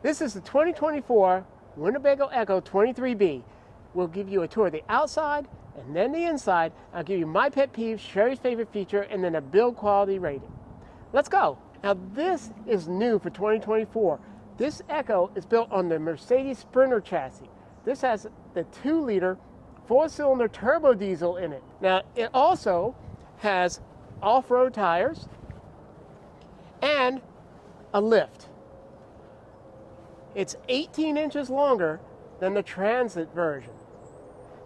This is the 2024 Winnebago Ekko 23B. We'll give you a tour of the outside and then the inside. I'll give you my pet peeves, Sherry's favorite feature, and then a build quality rating. Let's go. Now this is new for 2024. This Ekko is built on the Mercedes Sprinter chassis. This has the 2-liter 4-cylinder turbo diesel in it. Now it also has off-road tires and a lift. It's 18 inches longer than the Transit version.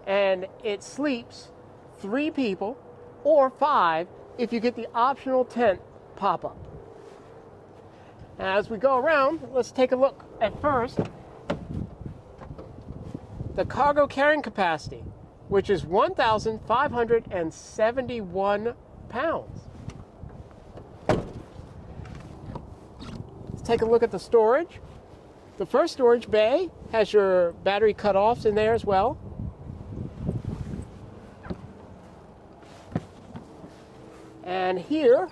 And it sleeps 3 people or 5 if you get the optional tent pop-up. As we go around, let's take a look at first the cargo carrying capacity, which is 1,571 pounds. Let's take a look at the storage. The first storage bay has your battery cutoffs in there as well. And here,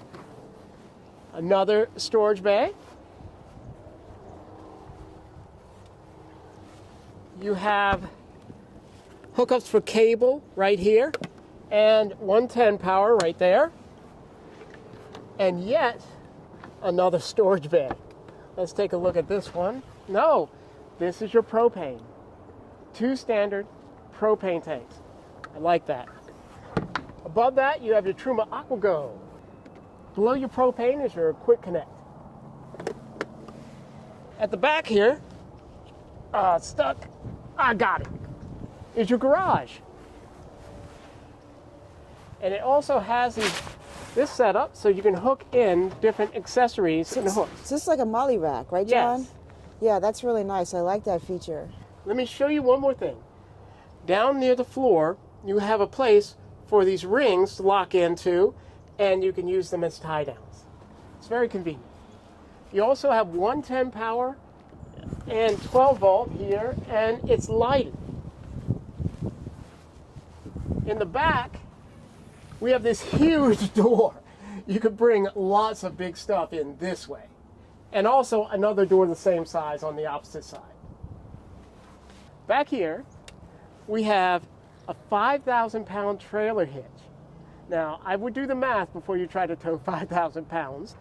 another storage bay. You have hookups for cable right here and 110 power right there. And yet another storage bay. Let's take a look at this one. No, this is your propane. 2 standard propane tanks. I like that. Above that, you have your Truma AquaGo. Below your propane is your quick connect. At the back here, it's stuck. I got it. Is your garage. And it also has this setup so you can hook in different accessories and hooks. So this is like a molly rack, right, John? Yes. Yeah, that's really nice. I like that feature. Let me show you one more thing. Down near the floor, you have a place for these rings to lock into, and you can use them as tie downs. It's very convenient. You also have 110 power and 12 volt here, and it's lighted. In the back, we have this huge door. You could bring lots of big stuff in this way. And also another door the same size on the opposite side. Back here, we have a 5,000 pound trailer hitch. Now, I would do the math before you try to tow 5,000 pounds.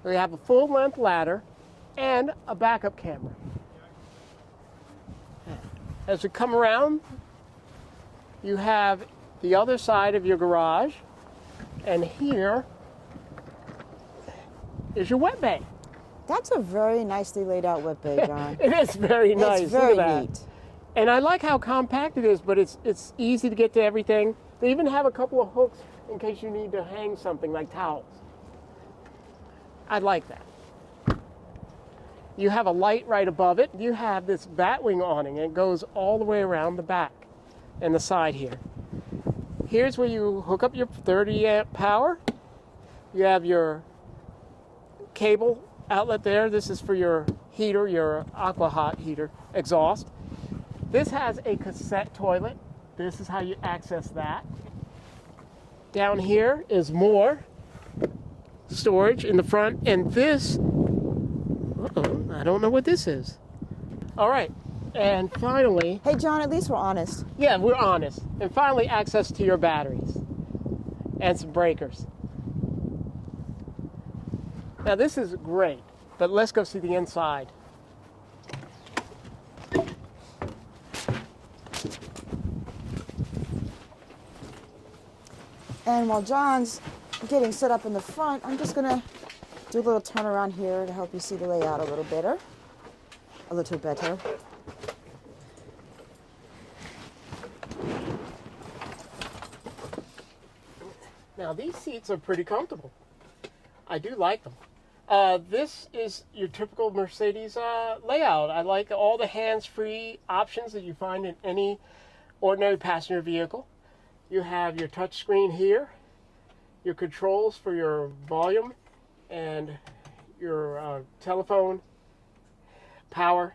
We have a full length ladder and a backup camera. As we come around, you have the other side of your garage, and here is your wet bay. That's a very nicely laid out wet bay, John. It is very nice. It's very Look at that. neat. And I like how compact it is, but it's easy to get to everything. They even have a couple of hooks in case you need to hang something like towels. I like that. You have a light right above it. You have this batwing awning, and it goes all the way around the back and the side here. Here's where you hook up your 30 amp power. You have your cable outlet there. This is for your heater, your Aqua Hot heater exhaust. This has a cassette toilet. This is how you access that. Down here is more storage in the front, and this, I don't know what this is. All right, and finally. Hey, John, at least we're honest. Yeah, we're honest. And finally, access to your batteries and some breakers. Now this is great, but let's go see the inside. And while John's getting set up in the front, I'm just gonna do a little turn around here to help you see the layout a little better. Now these seats are pretty comfortable. I do like them. This is your typical Mercedes layout. I like all the hands-free options that you find in any ordinary passenger vehicle. You have your touch screen here, your controls for your volume and your telephone, power,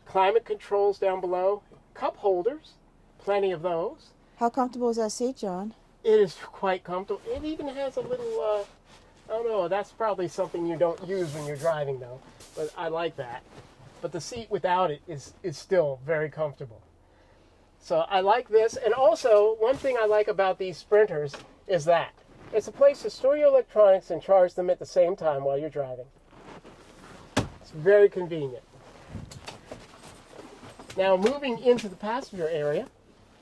climate controls down below, cup holders, plenty of those. How comfortable is that seat, John? It is quite comfortable. It even has a little I don't know, that's probably something you don't use when you're driving though, but I like that. but the seat without it is still very comfortable. So I like this. And also, one thing I like about these Sprinters is that it's a place to store your electronics and charge them at the same time while you're driving. It's very convenient. Now moving into the passenger area,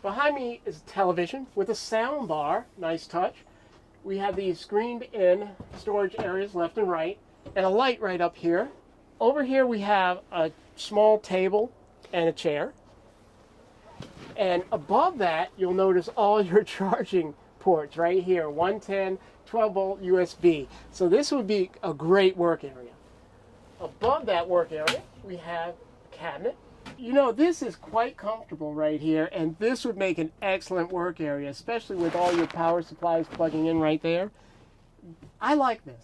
behind me is a television with a sound bar, nice touch. We have these screened in storage areas left and right, and a light right up here. Over here we have a small table and a chair. And above that, you'll notice all your charging ports right here, 110, 12 volt USB. So this would be a great work area. Above that work area, we have a cabinet. You know, this is quite comfortable right here, and this would make an excellent work area, especially with all your power supplies plugging in right there. I like this.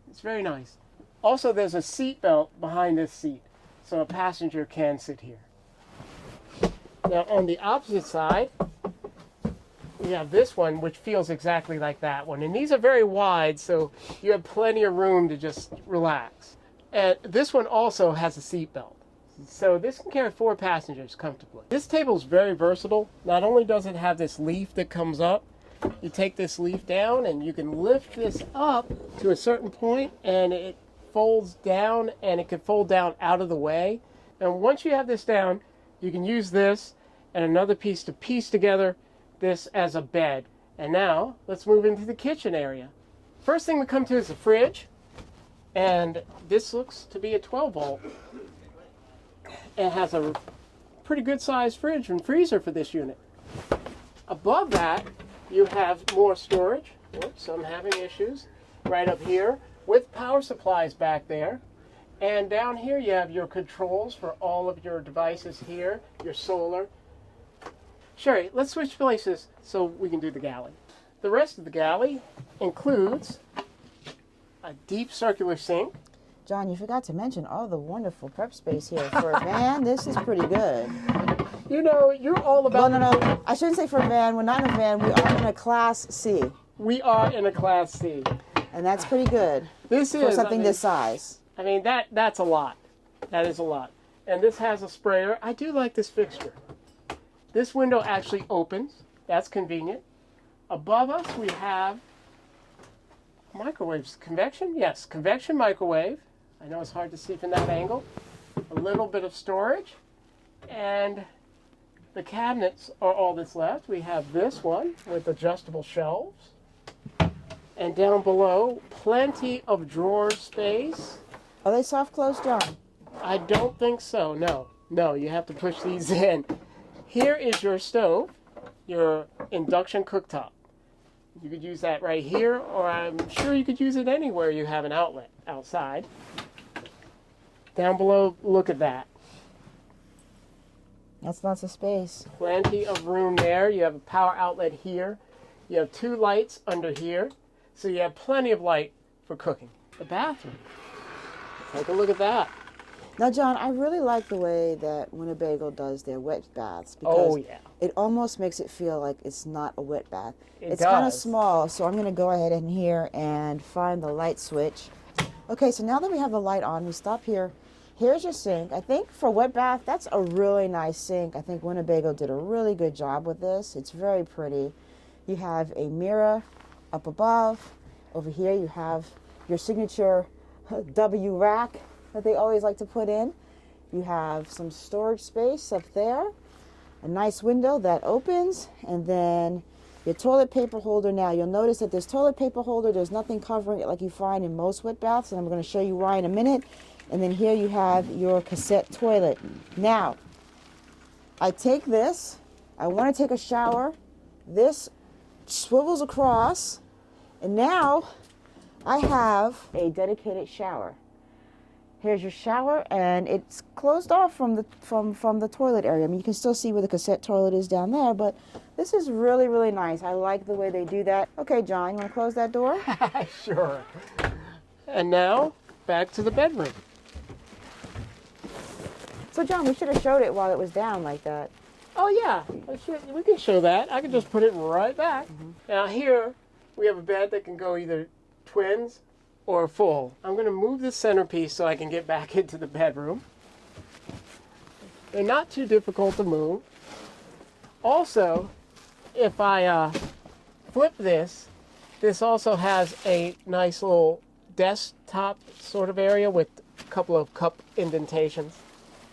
It's very nice. Also, there's a seat belt behind this seat, so a passenger can sit here. Now, on the opposite side, we have this one, which feels exactly like that one. And these are very wide, so you have plenty of room to just relax. And this one also has a seat belt. So this can carry 4 passengers comfortably. This table is very versatile. Not only does it have this leaf that comes up, you take this leaf down and you can lift this up to a certain point and it folds down, and it can fold down out of the way. And once you have this down, you can use this and another piece to piece together this as a bed. And now let's move into the kitchen area. First thing we come to is the fridge, and this looks to be a 12 volt. It has a pretty good sized fridge and freezer for this unit. Above that, you have more storage. Whoops, I'm having issues. Right up here with power supplies back there. And down here you have your controls for all of your devices here, your solar. Sherry, let's switch places so we can do the galley. The rest of the galley includes a deep circular sink. John, you forgot to mention all the wonderful prep space here. For a van, this is pretty good. You know, you're all about... Well, no. I shouldn't say for a van. We're not in a van. We are in a Class C. We are in a Class C. And that's pretty good. This is... For something this size. I mean, that's a lot. That is a lot. And this has a sprayer. I do like this fixture. This window actually opens. That's convenient. Above us, we have microwaves. Convection? Yes, convection microwave. I know it's hard to see from that angle. A little bit of storage. And the cabinets are all that's left. We have this one with adjustable shelves. And down below, plenty of drawer space. Are they soft close, John? I don't think so, no. No, you have to push these in. Here is your stove, your induction cooktop. You could use that right here, or I'm sure you could use it anywhere you have an outlet outside. Down below, look at that. That's lots of space. Plenty of room there. You have a power outlet here. You have 2 lights under here, so you have plenty of light for cooking. The bathroom. Take a look at that. Now, John, I really like the way that Winnebago does their wet baths because it almost makes it feel like it's not a wet bath. It's kind of small, so I'm going to go ahead in here and find the light switch. Okay, so now that we have the light on, we stop here. Here's your sink. I think for wet bath, that's a really nice sink. I think Winnebago did a really good job with this. It's very pretty. You have a mirror up above. Over here, you have your signature W rack that they always like to put in. You have some storage space up there, a nice window that opens, and then your toilet paper holder. Now you'll notice that this toilet paper holder, there's nothing covering it like you find in most wet baths, and I'm going to show you why in a minute. And then here you have your cassette toilet. Now, I take this, I want to take a shower, this swivels across, and now I have a dedicated shower. Here's your shower, and it's closed off from the toilet area. I mean, you can still see where the cassette toilet is down there, but this is really, really nice. I like the way they do that. Okay, John, you want to close that door? Sure. And now, back to the bedroom. So, John, we should have showed it while it was down like that. Oh, yeah. We can show that. I can just put it right back. Now, here, we have a bed that can go either twins or full. I'm going to move the centerpiece so I can get back into the bedroom. They're not too difficult to move. Also, if I flip this, this also has a nice little desktop sort of area with a couple of cup indentations.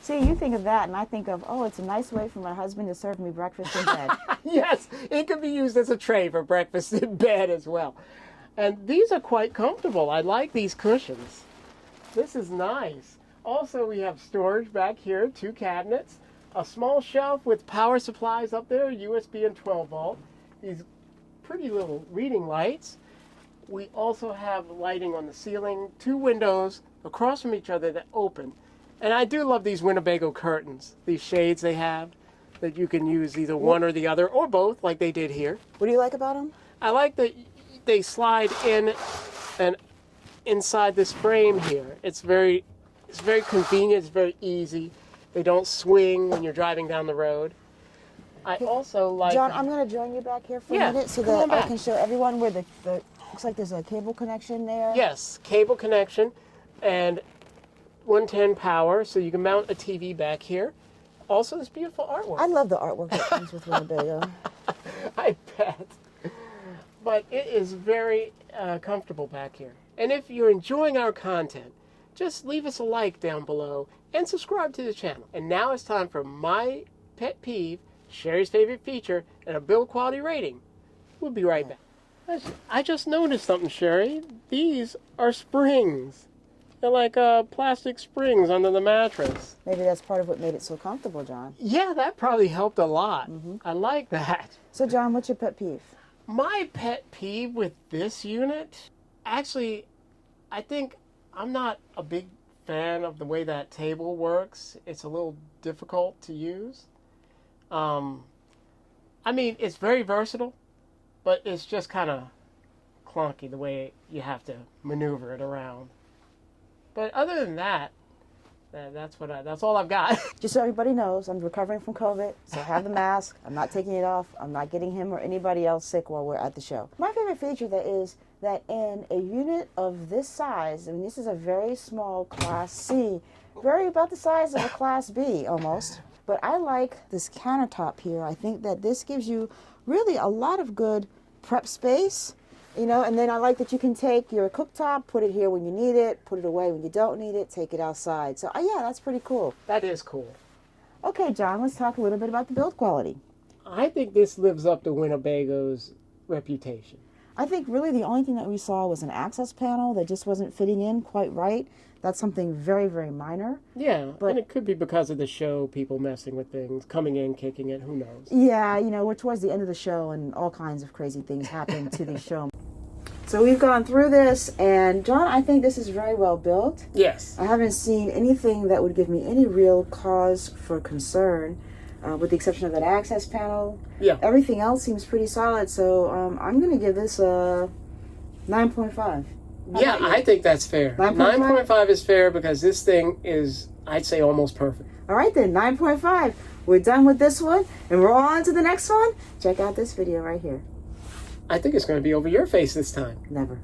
See, you think of that, and I think of, oh, it's a nice way for my husband to serve me breakfast in bed. Yes, it could be used as a tray for breakfast in bed as well. And these are quite comfortable. I like these cushions. This is nice. Also, we have storage back here, 2 cabinets, a small shelf with power supplies up there, USB and 12 volt. These pretty little reading lights. We also have lighting on the ceiling, 2 windows across from each other that open. And I do love these Winnebago curtains, these shades they have that you can use either one or the other or both like they did here. What do you like about them? I like that they slide in and inside this frame here. It's very convenient, it's very easy. They don't swing when you're driving down the road. I also like... John, I'm going to join you back here for a minute so that I can show everyone where the looks like there's a cable connection there. Yes, cable connection and 110 power, so you can mount a TV back here. Also, this beautiful artwork. I love the artwork that comes with Winnebago. I bet. But it is very comfortable back here. And if you're enjoying our content, just leave us a like down below and subscribe to the channel. And now it's time for my pet peeve, Sherry's favorite feature, and a build quality rating. We'll be right back. I just noticed something, Sherry. These are springs. They're like plastic springs under the mattress. Maybe that's part of what made it so comfortable, John. Yeah, that probably helped a lot. I like that. So, John, what's your pet peeve? My pet peeve with this unit, actually, I think I'm not a big fan of the way that table works. It's a little difficult to use. I mean, it's very versatile, but it's just kind of clunky the way you have to maneuver it around. But other than that, that's all I've got. Just so everybody knows, I'm recovering from COVID, so I have the mask. I'm not taking it off. I'm not getting him or anybody else sick while we're at the show. My favorite feature that is that in a unit of this size, I mean, this is a very small Class C, very about the size of a Class B almost. But I like this countertop here. I think that this gives you really a lot of good prep space. You know, and then I like that you can take your cooktop, put it here when you need it, put it away when you don't need it, take it outside. So, yeah, that's pretty cool. That is cool. Okay, John, let's talk a little bit about the build quality. I think this lives up to Winnebago's reputation. I think really the only thing that we saw was an access panel that just wasn't fitting in quite right. That's something very, very minor. Yeah, but, and it could be because of the show, people messing with things, coming in, kicking it, who knows. Yeah, you know, we're towards the end of the show and all kinds of crazy things happen to the show. So we've gone through this, and John, I think this is very well built. Yes. I haven't seen anything that would give me any real cause for concern, with the exception of that access panel. Yeah. Everything else seems pretty solid, so I'm going to give this a 9.5. Yeah, I think that's fair. 9.5 is fair because this thing is, I'd say, almost perfect. All right then, 9.5. We're done with this one, and we're on to the next one. Check out this video right here. I think it's going to be over your face this time. Never.